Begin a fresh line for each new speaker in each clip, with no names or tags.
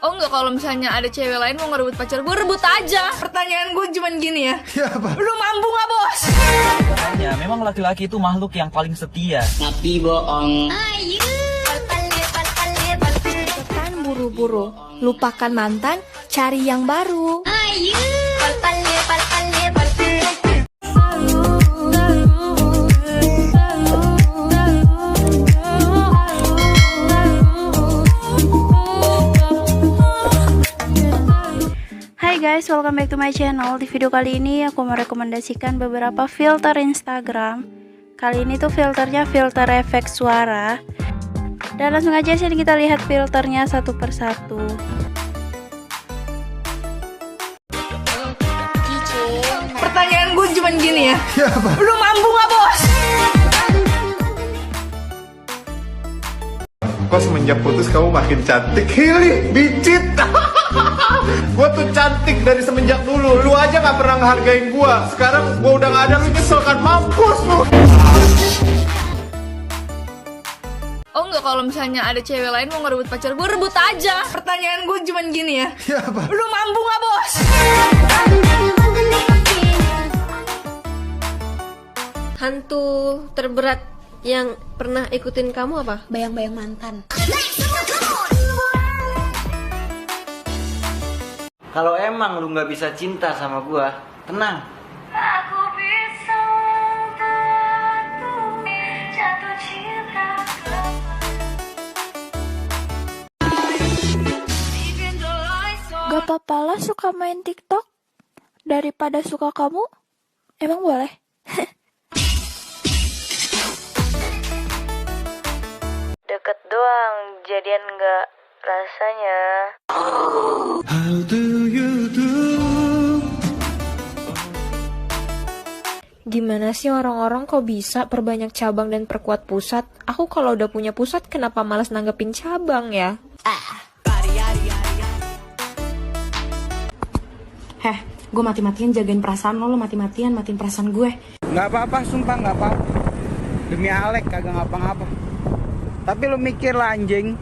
Oh enggak, kalau misalnya ada cewek lain mau ngerebut pacar gue, rebut aja. Pertanyaan gue cuman gini ya.
Ya apa?
Lu mampu gak bos?
Ya, memang laki-laki itu makhluk yang paling setia.
Tapi bohong.
Kan buru-buru, lupakan mantan, cari yang baru. Hai guys, welcome back to my channel. Di video kali ini aku merekomendasikan beberapa filter Instagram. Kali ini tuh filternya filter efek suara. Dan langsung aja sini kita lihat filternya satu persatu.
Pertanyaan gue cuman gini ya.
Ya apa?
Lu mampu gak bos?
Kok semenjak putus kamu makin cantik, Hili, bicit. Gua tuh cantik dari semenjak dulu. Lu aja gak pernah ngehargain gua. Sekarang gua udah gak ada, lu nyesel kan? Mampus lu.
Oh enggak, kalau misalnya ada cewek lain mau ngerebut pacar gue, rebut aja. Pertanyaan gue cuman gini ya.
Ya apa?
Lu mampu gak bos?
Hantu terberat yang pernah ikutin kamu apa?
Bayang-bayang mantan.
Kalau emang lu nggak bisa cinta sama gua, tenang.
Aku bisa membuatmu jatuh cinta
Gak apa-apa lah suka main TikTok daripada suka kamu. Emang boleh?
Deket doang, jadian nggak rasanya.
Gimana sih orang-orang kok bisa perbanyak cabang dan perkuat pusat? Aku kalau udah punya pusat kenapa malas nanggepin cabang ya?
Heh, gue mati-matian jagain perasaan lo mati-matian matiin perasaan gue.
Nggak apa-apa, sumpah nggak apa-apa. Demi Alek kagak ngapa-ngapa. Tapi lu mikir lah anjing.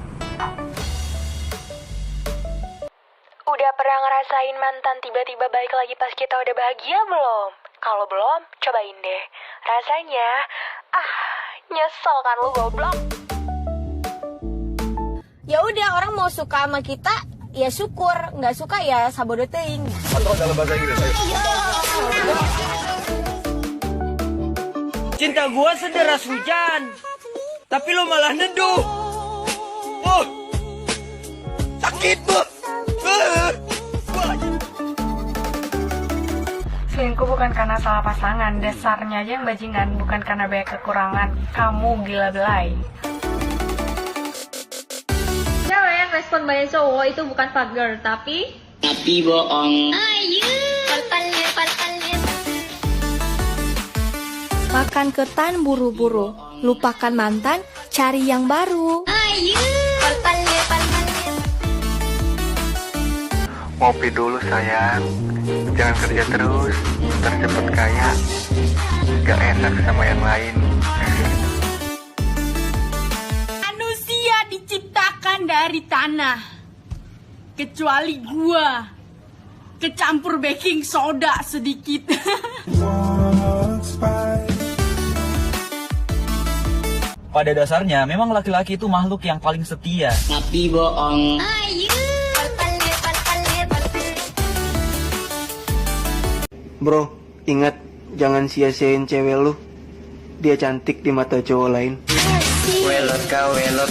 Udah pernah ngerasain mantan tiba-tiba balik lagi pas kita udah bahagia belum? Kalau belum, cobain deh. Rasanya, nyesel kan lu goblok.
Ya udah, orang mau suka sama kita, ya syukur. Nggak suka ya sabodo teuing.
Kontrol dalam bahasa Inggris, ayo.
Cinta gua sederas hujan, tapi lu malah neduh. Oh, sakit bu.
Selingkuh bukan karena salah pasangan, dasarnya aja yang bajingan, bukan karena banyak kekurangan. Kamu gila belai.
Cewek yang respon banyak cowok itu bukan fuckgirl, tapi
bohong.
Makan ketan buru-buru, lupakan mantan, cari yang baru.
Ngopi dulu sayang. Jangan kerja terus, ntar cepet kaya. Gak enak sama yang lain.
Manusia diciptakan dari tanah. Kecuali gua kecampur baking soda sedikit.
Pada dasarnya, memang laki-laki itu makhluk yang paling setia.
Tapi bohong.
Bro, ingat jangan sia-siain cewek lu. Dia cantik di mata cowok lain.
Welot kau, welot.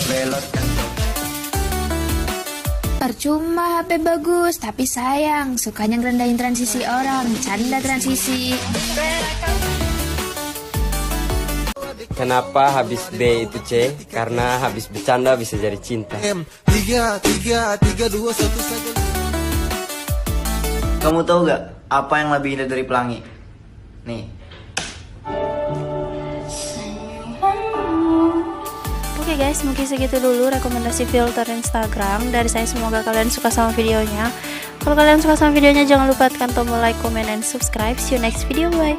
Percuma HP bagus, tapi sayang, sukanya ngerendahin transisi orang, canda transisi.
Kenapa habis B itu C? Karena habis bercanda bisa jadi cinta.
3, 2, 1 saja.
Kamu tahu gak apa yang lebih indah dari pelangi? Nih.
Oke guys, mungkin segitu dulu rekomendasi filter Instagram dari saya. Semoga kalian suka sama videonya. Kalau kalian suka sama videonya, jangan lupa tekan tombol like, comment, and subscribe. See you next video, bye.